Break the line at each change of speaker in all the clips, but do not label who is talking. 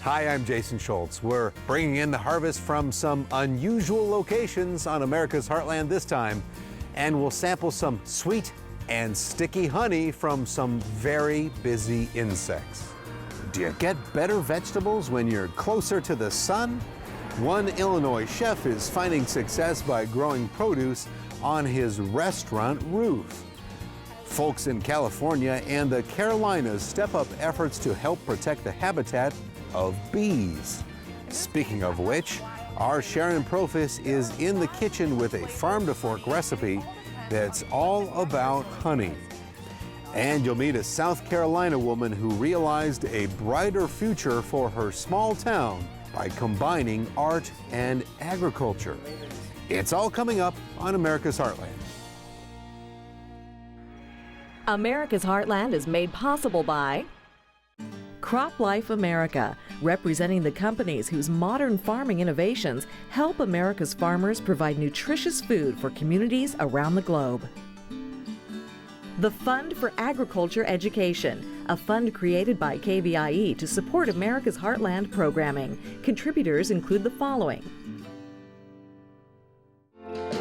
Hi, I'm Jason Shoultz. We're bringing in the harvest from some unusual locations on America's Heartland this time, and we'll sample some sweet and sticky honey from some very busy insects. Do you get better vegetables when you're closer to the sun? One Illinois chef is finding success by growing produce on his restaurant roof. Folks in California and the Carolinas step up efforts to help protect the habitat of bees. Speaking of which, our Sharon Profis is in the kitchen with a farm-to-fork recipe that's all about honey. And you'll meet a South Carolina woman who realized a brighter future for her small town by combining art and agriculture. It's all coming up on America's Heartland.
America's Heartland is made possible by Crop Life America, representing the companies whose modern farming innovations help America's farmers provide nutritious food for communities around the globe. The Fund for Agriculture Education, a fund created by KVIE to support America's Heartland programming. Contributors include the following.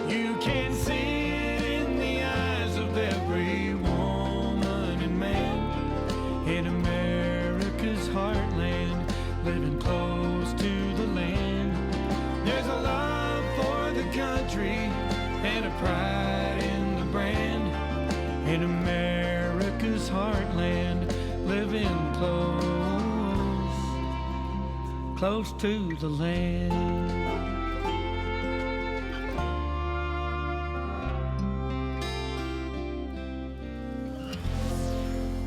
You can see it in the eyes of every woman and man in America's Heartland, living close to the land. There's a love for the country and a pride in the brand. In America's Heartland, living close to the land.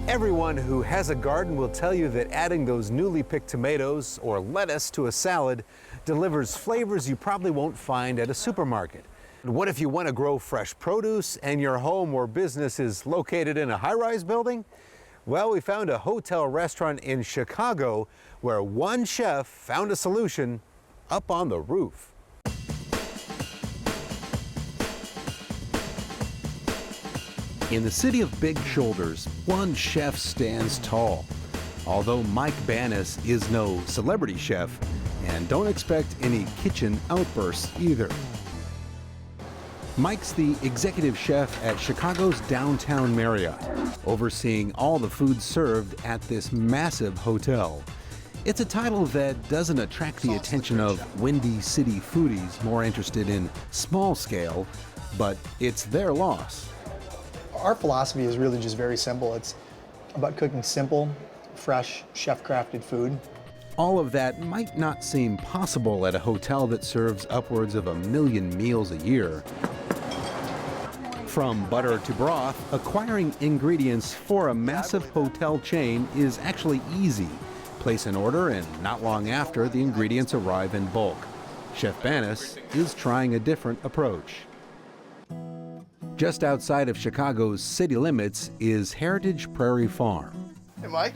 Everyone who has a garden will tell you that adding those newly picked tomatoes or lettuce to a salad delivers flavors you probably won't find at a supermarket. What if you want to grow fresh produce and your home or business is located in a high-rise building? Well, we found a hotel restaurant in Chicago where one chef found a solution up on the roof. In the city of big shoulders, one chef stands tall. Although Mike Banis is no celebrity chef, and don't expect any kitchen outbursts either. Mike's the executive chef at Chicago's downtown Marriott, overseeing all the food served at this massive hotel. It's a title that doesn't attract the attention of Windy City foodies more interested in small scale, but it's their loss.
Our philosophy is really just very simple. It's about cooking simple, fresh, chef-crafted food.
All of that might not seem possible at a hotel that serves upwards of 1 million meals a year. From butter to broth, acquiring ingredients for a massive hotel chain is actually easy. Place an order and not long after, the ingredients arrive in bulk. Chef Banis is trying a different approach. Just outside of Chicago's city limits is Heritage Prairie Farm.
Hey, Mike.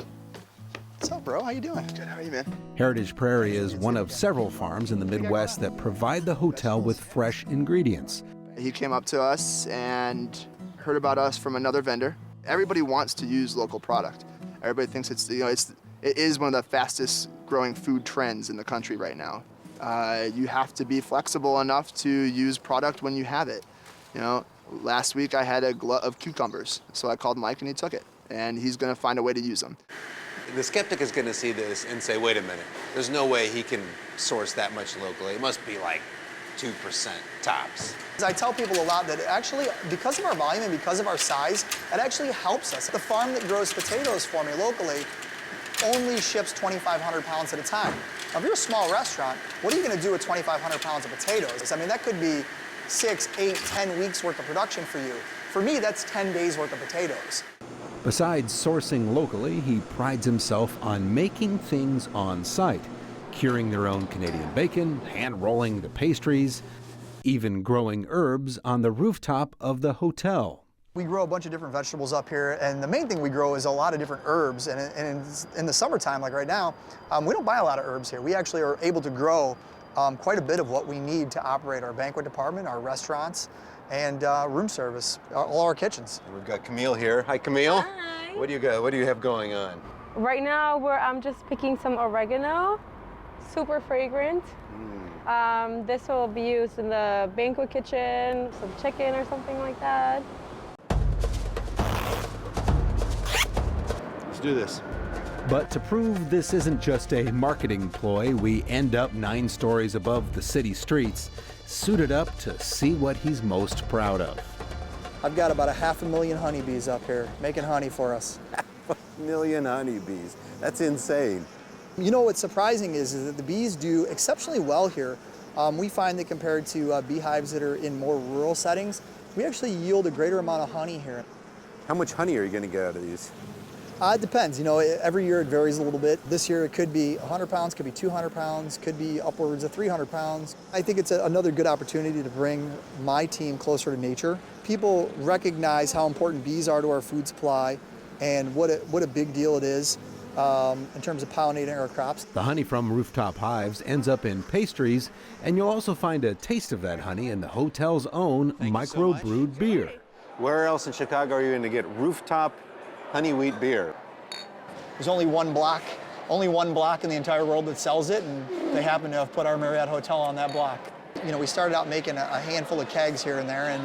What's up, bro? How you doing?
Good, how are you, man?
Heritage Prairie is one of several farms in the Midwest that provide the hotel with fresh ingredients.
He came up to us and heard about us from another vendor. Everybody wants to use local product. Everybody thinks it is one of the fastest growing food trends in the country right now. You have to be flexible enough to use product when you have it. You know, last week I had a glut of cucumbers, so I called Mike and he took it, and he's going to find a way to use them.
The skeptic is going to see this and say, wait a minute, there's no way he can source that much locally. It must be like 2% tops.
I tell people a lot that actually, because of our volume and because of our size, it actually helps us. The farm that grows potatoes for me locally only ships 2,500 pounds at a time. Now, if you're a small restaurant, what are you going to do with 2,500 pounds of potatoes? I mean, that could be 6, 8, 10 weeks worth of production for you. For me, that's 10 days worth of potatoes.
Besides sourcing locally, he prides himself on making things on site, curing their own Canadian bacon, hand-rolling the pastries, even growing herbs on the rooftop of the hotel.
We grow a bunch of different vegetables up here, and the main thing we grow is a lot of different herbs. And in the summertime, like right now, we don't buy a lot of herbs here. We actually are able to grow quite a bit of what we need to operate our banquet department, our restaurants, and room service, all our kitchens.
We've got Camille here. Hi, Camille.
Hi.
What do you got? What do you have going on?
Right now, I'm just picking some oregano, super fragrant. This will be used in the banquet kitchen, some chicken or something like that.
Let's do this.
But to prove this isn't just a marketing ploy, we end up 9 stories above the city streets, suited up to see what he's most proud of.
I've got about 500,000 honeybees up here making honey for us.
500,000 honeybees. That's insane.
You know what's surprising is that the bees do exceptionally well here. We find that compared to beehives that are in more rural settings, we actually yield a greater amount of honey here.
How much honey are you going to get out of these?
It depends. You know, every year it varies a little bit. This year it could be 100 pounds, could be 200 pounds, could be upwards of 300 pounds. I think it's another good opportunity to bring my team closer to nature. People recognize how important bees are to our food supply and what a big deal it is in terms of pollinating our crops.
The honey from Rooftop hives ends up in pastries, and you'll also find a taste of that honey in the hotel's own micro-brewed beer. Where else in Chicago are you going to get Rooftop honey wheat beer?
There's only one block in the entire world that sells it, and they happen to have put our Marriott hotel on that block. You know, we started out making a handful of kegs here and there, and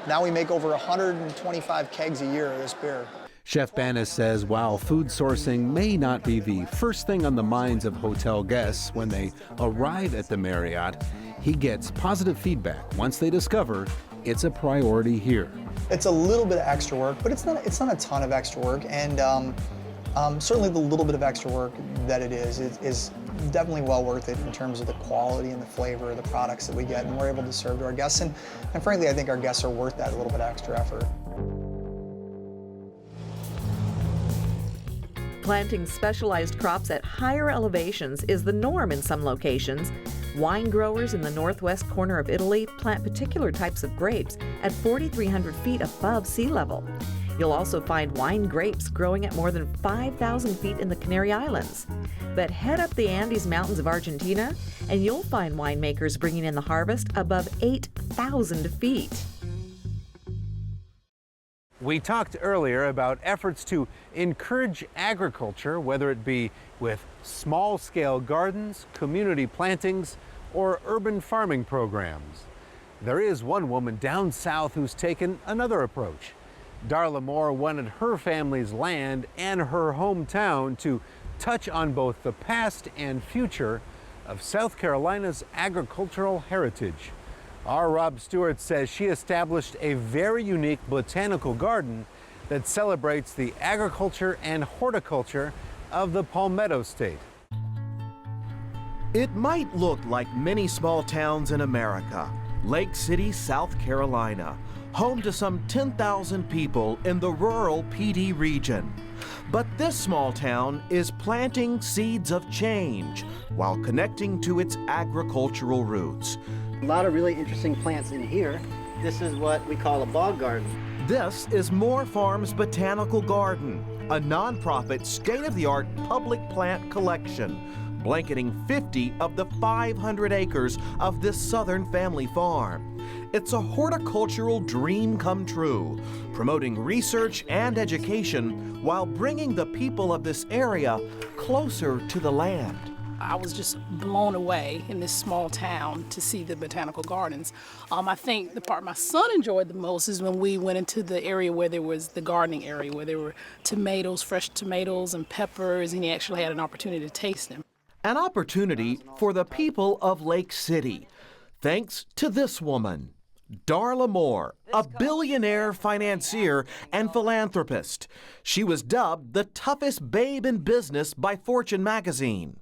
now we make over 125 kegs a year of this beer.
Chef Banas says while food sourcing may not be the first thing on the minds of hotel guests when they arrive at the Marriott, he gets positive feedback once they discover it's a priority here.
It's a little bit of extra work, but it's not a ton of extra work, and certainly the little bit of extra work that it is definitely well worth it in terms of the quality and the flavor of the products that we get and we're able to serve to our guests, and frankly I think our guests are worth that little bit of extra effort.
Planting specialized crops at higher elevations is the norm in some locations. Wine growers in the northwest corner of Italy plant particular types of grapes at 4,300 feet above sea level. You'll also find wine grapes growing at more than 5,000 feet in the Canary Islands. But head up the Andes Mountains of Argentina, and you'll find winemakers bringing in the harvest above 8,000 feet.
We talked earlier about efforts to encourage agriculture, whether it be with small-scale gardens, community plantings, or urban farming programs. There is one woman down south who's taken another approach. Darla Moore wanted her family's land and her hometown to touch on both the past and future of South Carolina's agricultural heritage. Our Rob Stewart says she established a very unique botanical garden that celebrates the agriculture and horticulture of the Palmetto State.
It might look like many small towns in America. Lake City, South Carolina, home to some 10,000 people in the rural PD region. But this small town is planting seeds of change while connecting to its agricultural roots.
A lot of really interesting plants in here. This is what we call a bog garden.
This is Moore Farm's Botanical Garden, a nonprofit, state-of-the-art public plant collection, blanketing 50 of the 500 acres of this Southern family farm. It's a horticultural dream come true, promoting research and education while bringing the people of this area closer to the land.
I was just blown away in this small town to see the botanical gardens. I think the part my son enjoyed the most is when we went into the area where there was the gardening area, where there were tomatoes, fresh tomatoes and peppers, and he actually had an opportunity to taste them.
An opportunity for the people of Lake City, thanks to this woman, Darla Moore, a billionaire financier and philanthropist. She was dubbed the toughest babe in business by Fortune magazine.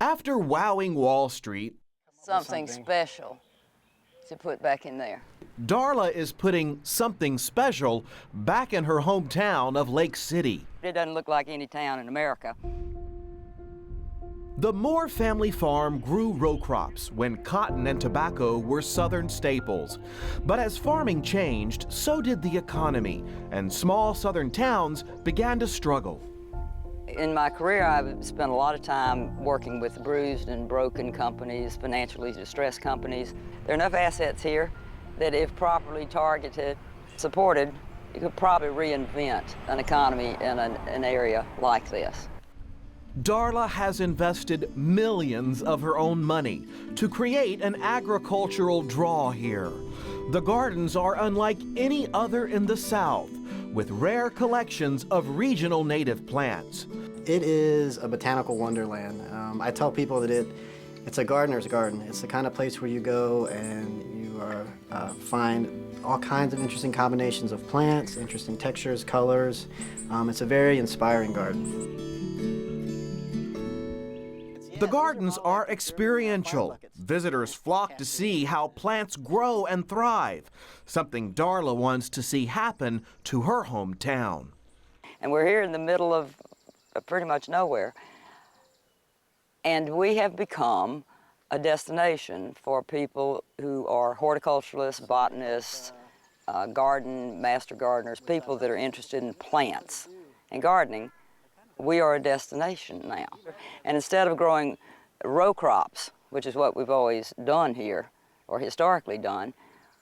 After wowing Wall Street,
something special to put back in there.
Darla is putting something special back in her hometown of Lake City.
It doesn't look like any town in America.
The Moore family farm grew row crops when cotton and tobacco were Southern staples. But as farming changed, so did the economy, and small Southern towns began to struggle.
In my career, I've spent a lot of time working with bruised and broken companies, financially distressed companies. There are enough assets here that if properly targeted, supported, You could probably reinvent an economy in an area like this.
Darla has invested millions of her own money to create an agricultural draw here. The gardens are unlike any other in the South, with rare collections of regional native plants.
It is a botanical wonderland. I tell people that it's a gardener's garden. It's the kind of place where you go and you find all kinds of interesting combinations of plants, interesting textures, colors. It's a very inspiring garden.
The gardens are experiential. Visitors flock to see how plants grow and thrive, something Darla wants to see happen to her hometown.
And we're here in the middle of pretty much nowhere. And we have become a destination for people who are horticulturalists, botanists, master gardeners, people that are interested in plants and gardening. We are a destination now. And instead of growing row crops, which is what we've always done here, or historically done,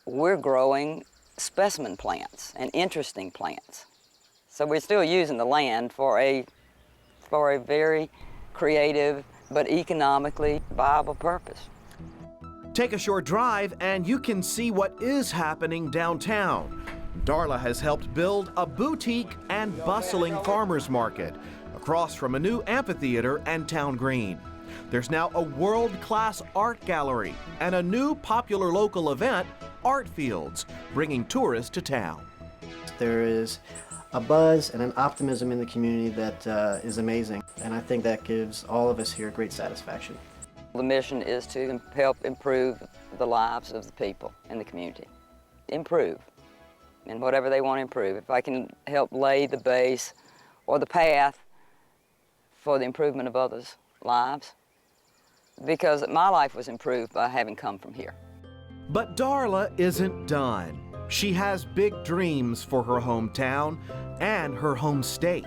we're growing specimen plants and interesting plants. So we're still using the land for a very creative but economically viable purpose.
Take a short drive and you can see what is happening downtown. Darla has helped build a boutique and bustling farmers market across from a new amphitheater and town green. There's now a world-class art gallery and a new popular local event, Art Fields, bringing tourists to town.
There is a buzz and an optimism in the community that is amazing, and I think that gives all of us here great satisfaction.
The mission is to help improve the lives of the people in the community. Improve in whatever they want to improve. If I can help lay the base or the path for the improvement of others' lives, because my life was improved by having come from here.
But Darla isn't done. She has big dreams for her hometown and her home state.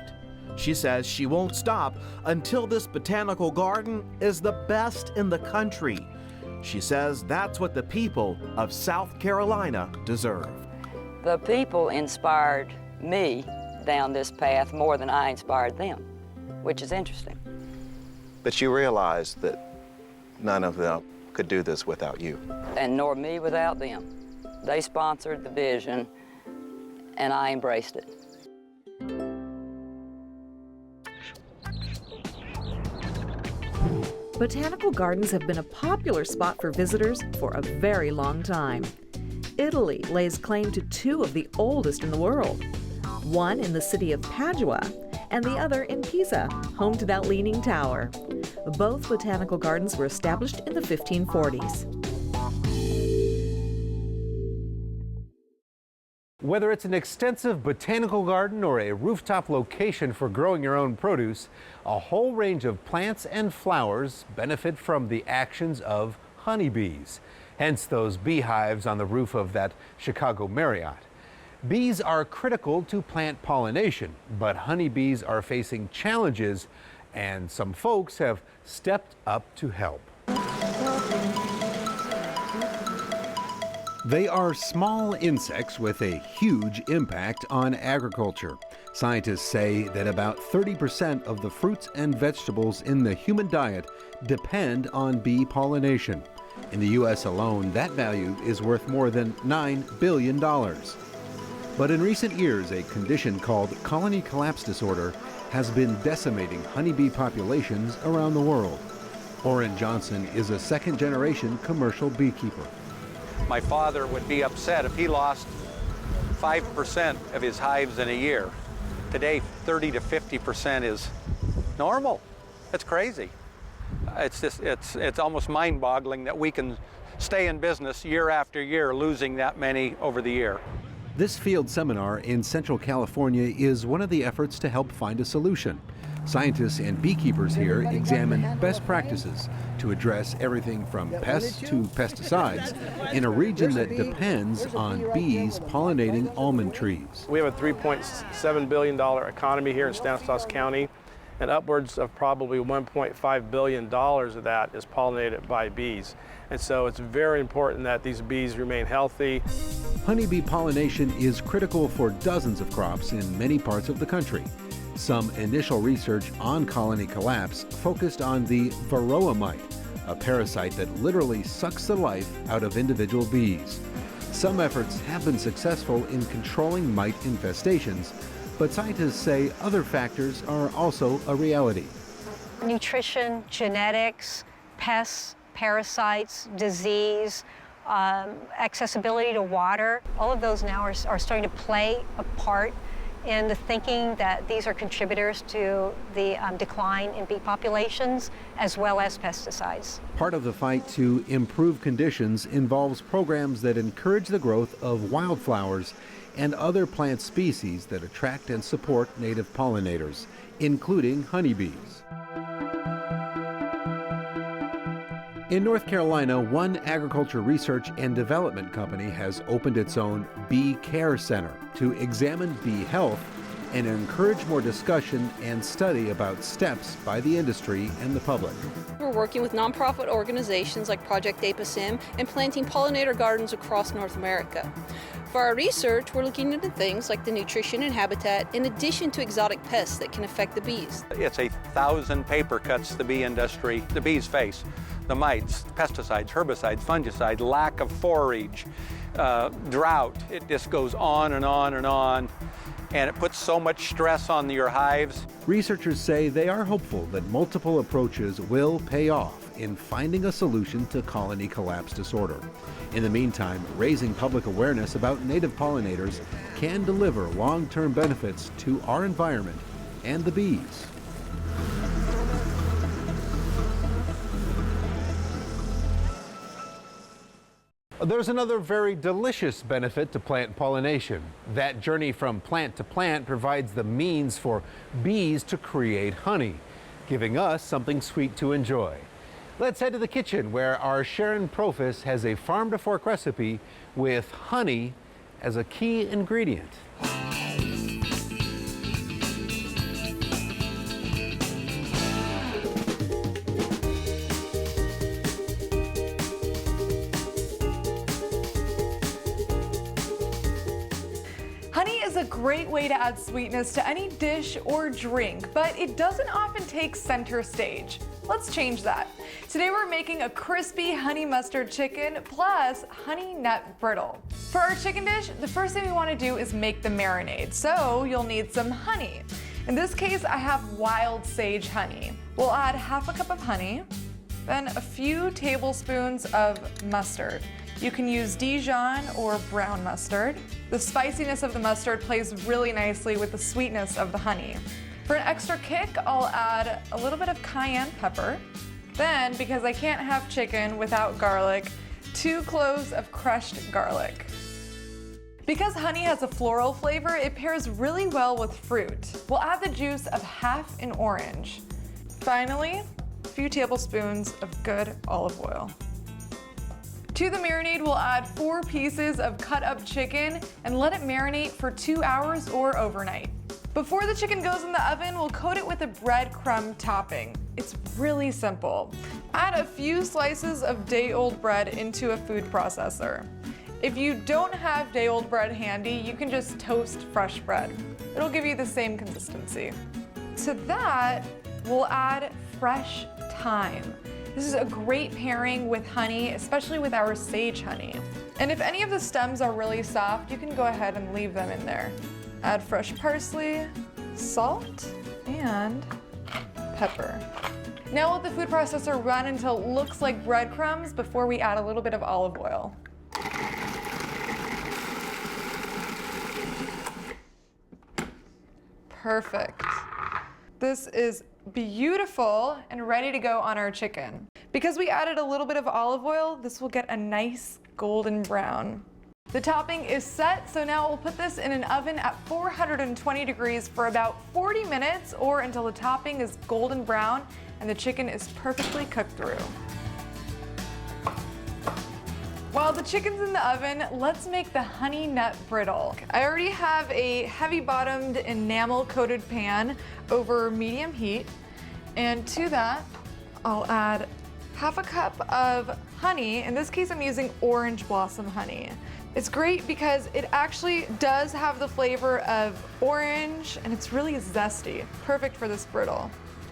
She says she won't stop until this botanical garden is the best in the country. She says that's what the people of South Carolina deserve.
The people inspired me down this path more than I inspired them, which is interesting.
But you realize that none of them could do this without you.
And nor me without them. They sponsored the vision, and I embraced it.
Botanical gardens have been a popular spot for visitors for a very long time. Italy lays claim to two of the oldest in the world, one in the city of Padua and the other in Pisa, home to that leaning tower. Both botanical gardens were established in the 1540s.
Whether it's an extensive botanical garden or a rooftop location for growing your own produce, a whole range of plants and flowers benefit from the actions of honeybees. Hence those beehives on the roof of that Chicago Marriott. Bees are critical to plant pollination, but honeybees are facing challenges, and some folks have stepped up to help. They are small insects with a huge impact on agriculture. Scientists say that about 30% of the fruits and vegetables in the human diet depend on bee pollination. In the U.S. alone, that value is worth more than $9 billion. But in recent years, a condition called colony collapse disorder has been decimating honeybee populations around the world. Orrin Johnson is a second-generation commercial beekeeper.
My father would be upset if he lost 5% of his hives in a year. Today, 30 to 50% is normal. It's crazy. It's almost mind-boggling that we can stay in business year after year, losing that many over the year.
This field seminar in Central California is one of the efforts to help find a solution. Scientists and beekeepers here examine best practices to address everything from pests to pesticides in a region that depends on bees pollinating almond trees.
We have a $3.7 billion economy here in Stanislaus County, and upwards of probably $1.5 billion of that is pollinated by bees. And so it's very important that these bees remain healthy.
Honeybee pollination is critical for dozens of crops in many parts of the country. Some initial research on colony collapse focused on the varroa mite, a parasite that literally sucks the life out of individual bees. Some efforts have been successful in controlling mite infestations, but scientists say other factors are also a reality.
Nutrition, genetics, pests, parasites, disease, accessibility to water, all of those now are starting to play a part in the thinking that these are contributors to the decline in bee populations, as well as pesticides.
Part of the fight to improve conditions involves programs that encourage the growth of wildflowers and other plant species that attract and support native pollinators, including honeybees. In North Carolina, one agriculture research and development company has opened its own Bee Care Center to examine bee health and encourage more discussion and study about steps by the industry and the public.
We're working with nonprofit organizations like Project APASIM and planting pollinator gardens across North America. For our research, we're looking into things like the nutrition and habitat in addition to exotic pests that can affect the bees.
It's 1,000 paper cuts the bee industry, the bees face. The mites, pesticides, herbicides, fungicides, lack of forage, drought. It just goes on and on and on. And it puts so much stress on your hives.
Researchers say they are hopeful that multiple approaches will pay off in finding a solution to colony collapse disorder. In the meantime, raising public awareness about native pollinators can deliver long-term benefits to our environment and the bees. There's another very delicious benefit to plant pollination. That journey from plant to plant provides the means for bees to create honey, giving us something sweet to enjoy. Let's head to the kitchen where our Sharon Profis has a farm-to-fork recipe with honey as a key ingredient.
Honey is a great way to add sweetness to any dish or drink, but it doesn't often take center stage. Let's change that. Today we're making a crispy honey mustard chicken plus honey nut brittle. For our chicken dish, the first thing we want to do is make the marinade, so you'll need some honey. In this case, I have wild sage honey. We'll add half a cup of honey, then a few tablespoons of mustard. You can use Dijon or brown mustard. The spiciness of the mustard plays really nicely with the sweetness of the honey. For an extra kick, I'll add a little bit of cayenne pepper. Then, because I can't have chicken without garlic, 2 cloves of crushed garlic. Because honey has a floral flavor, it pairs really well with fruit. We'll add the juice of half an orange. Finally, a few tablespoons of good olive oil. To the marinade, we'll add 4 pieces of cut up chicken and let it marinate for 2 hours or overnight. Before the chicken goes in the oven, we'll coat it with a breadcrumb topping. It's really simple. Add a few slices of day-old bread into a food processor. If you don't have day-old bread handy, you can just toast fresh bread. It'll give you the same consistency. To that, we'll add fresh thyme. This is a great pairing with honey, especially with our sage honey. And if any of the stems are really soft, you can go ahead and leave them in there. Add fresh parsley, salt, and pepper. Now let the food processor run until it looks like breadcrumbs before we add a little bit of olive oil. Perfect. This is beautiful and ready to go on our chicken. Because we added a little bit of olive oil, this will get a nice golden brown. The topping is set, so now we'll put this in an oven at 420 degrees for about 40 minutes or until the topping is golden brown and the chicken is perfectly cooked through. While the chicken's in the oven, let's make the honey nut brittle. I already have a heavy-bottomed enamel-coated pan over medium heat, and to that, I'll add half a cup of honey. In this case, I'm using orange blossom honey. It's great because it actually does have the flavor of orange, and it's really zesty. Perfect for this brittle.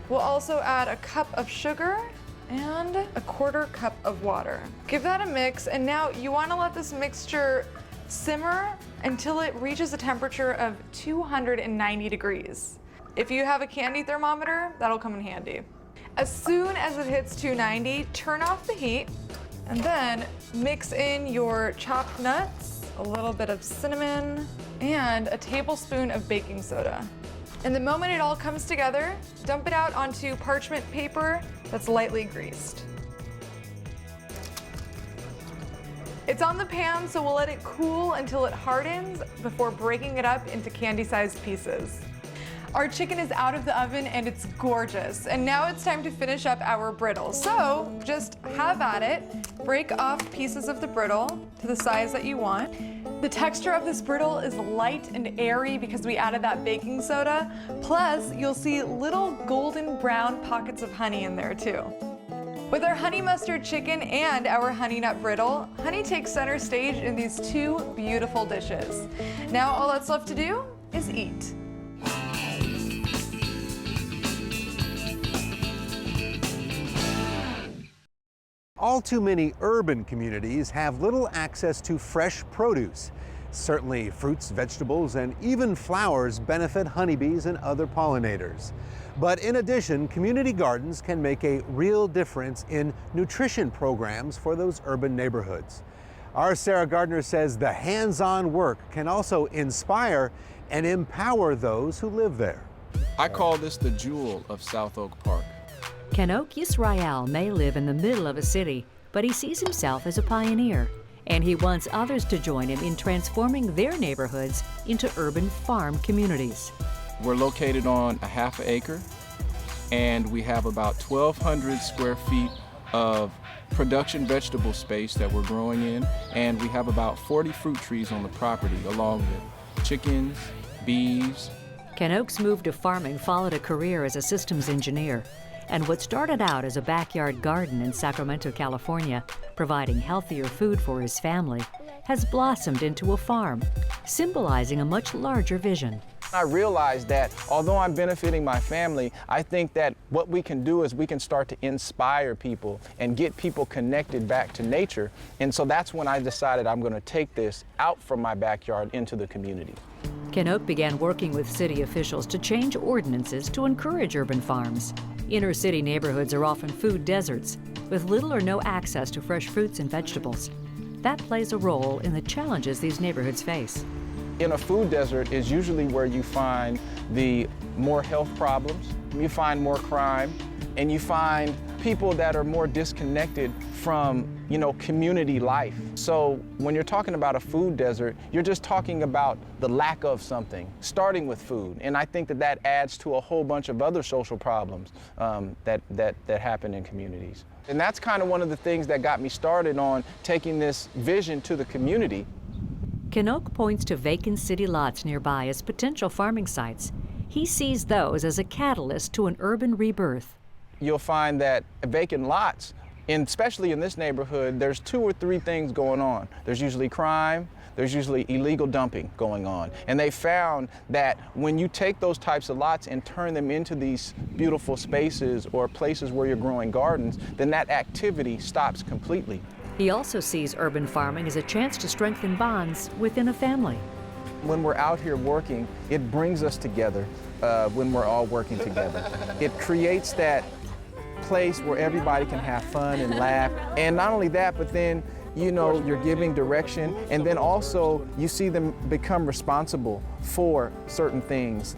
We'll also add a cup of sugar and a quarter cup of water. Give that a mix, and now you want to let this mixture simmer until it reaches a temperature of 290 degrees. If you have a candy thermometer, that'll come in handy. As soon as it hits 290, turn off the heat, and then mix in your chopped nuts, a little bit of cinnamon, and a tablespoon of baking soda. And the moment it all comes together, dump it out onto parchment paper that's lightly greased. It's on the pan, so we'll let it cool until it hardens before breaking it up into candy-sized pieces. Our chicken is out of the oven and it's gorgeous. And now it's time to finish up our brittle. So just have at it. Break off pieces of the brittle to the size that you want. The texture of this brittle is light and airy because we added that baking soda. Plus, you'll see little golden brown pockets of honey in there too. With our honey mustard chicken and our honey nut brittle, honey takes center stage in these two beautiful dishes. Now all that's left to do is eat.
All too many urban communities have little access to fresh produce. Certainly fruits, vegetables, and even flowers benefit honeybees and other pollinators. But in addition, community gardens can make a real difference in nutrition programs for those urban neighborhoods. Our Sarah Gardner says the hands-on work can also inspire and empower those who live there.
I call this the jewel of South Oak Park.
Kenoke Yisrael may live in the middle of a city, but he sees himself as a pioneer, and he wants others to join him in transforming their neighborhoods into urban farm communities.
We're located on a half an acre, and we have about 1,200 square feet of production vegetable space that we're growing in, and we have about 40 fruit trees on the property, along with chickens, bees.
Kenoke's move to farming followed a career as a systems engineer. And what started out as a backyard garden in Sacramento, California, providing healthier food for his family, has blossomed into a farm, symbolizing a much larger vision.
I realized that although I'm benefiting my family, I think that what we can do is we can start to inspire people and get people connected back to nature. And so that's when I decided I'm going to take this out from my backyard into the community.
Kenoke began working with city officials to change ordinances to encourage urban farms. Inner city neighborhoods are often food deserts, with little or no access to fresh fruits and vegetables. That plays a role in the challenges these neighborhoods face.
In a food desert is usually where you find the more health problems, you find more crime, and you find people that are more disconnected from, community life. So when you're talking about a food desert, you're just talking about the lack of something, starting with food. And I think that adds to a whole bunch of other social problems that happen in communities. And that's kind of one of the things that got me started on taking this vision to the community.
Kenoke points to vacant city lots nearby as potential farming sites. He sees those as a catalyst to an urban rebirth.
You'll find that vacant lots, and especially in this neighborhood, there's 2 or 3 things going on. There's usually crime, there's usually illegal dumping going on. And they found that when you take those types of lots and turn them into these beautiful spaces or places where you're growing gardens, then that activity stops completely.
He also sees urban farming as a chance to strengthen bonds within a family.
When we're out here working, it brings us together when we're all working together. It creates that place where everybody can have fun and laugh. And not only that, but then, you're giving direction, and then also you see them become responsible for certain things.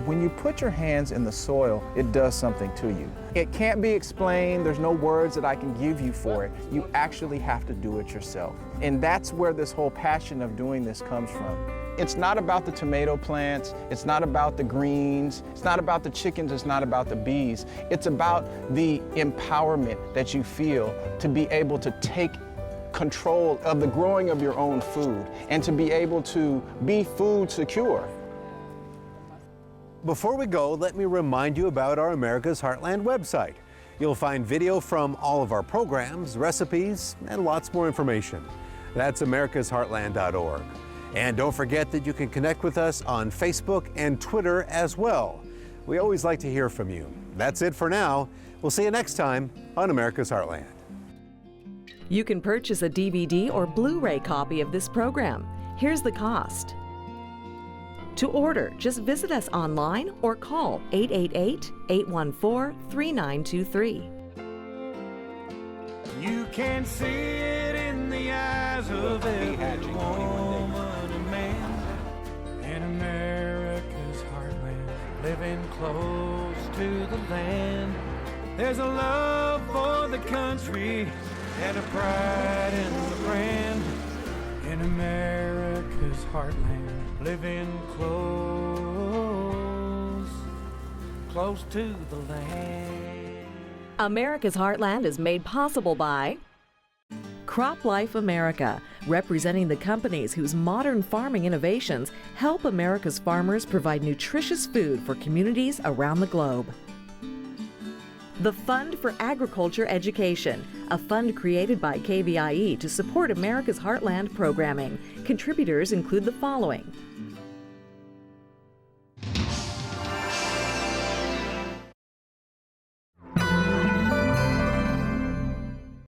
When you put your hands in the soil, it does something to you. It can't be explained. There's no words that I can give you for it. You actually have to do it yourself. And that's where this whole passion of doing this comes from. It's not about the tomato plants. It's not about the greens. It's not about the chickens. It's not about the bees. It's about the empowerment that you feel to be able to take control of the growing of your own food and to be able to be food secure.
Before we go, let me remind you about our America's Heartland website. You'll find video from all of our programs, recipes, and lots more information. That's americasheartland.org. And don't forget that you can connect with us on Facebook and Twitter as well. We always like to hear from you. That's it for now. We'll see you next time on America's Heartland.
You can purchase a DVD or Blu-ray copy of this program. Here's the cost. To order, just visit us online or call 888-814-3923.
You can see it in the eyes of every woman and man in America's heartland, living close to the land. There's a love for the country and a pride in the brand in America's heartland. Living close to the land.
America's Heartland is made possible by Crop Life America, representing the companies whose modern farming innovations help America's farmers provide nutritious food for communities around the globe. The Fund for Agriculture Education, a fund created by KVIE to support America's Heartland programming. Contributors include the following: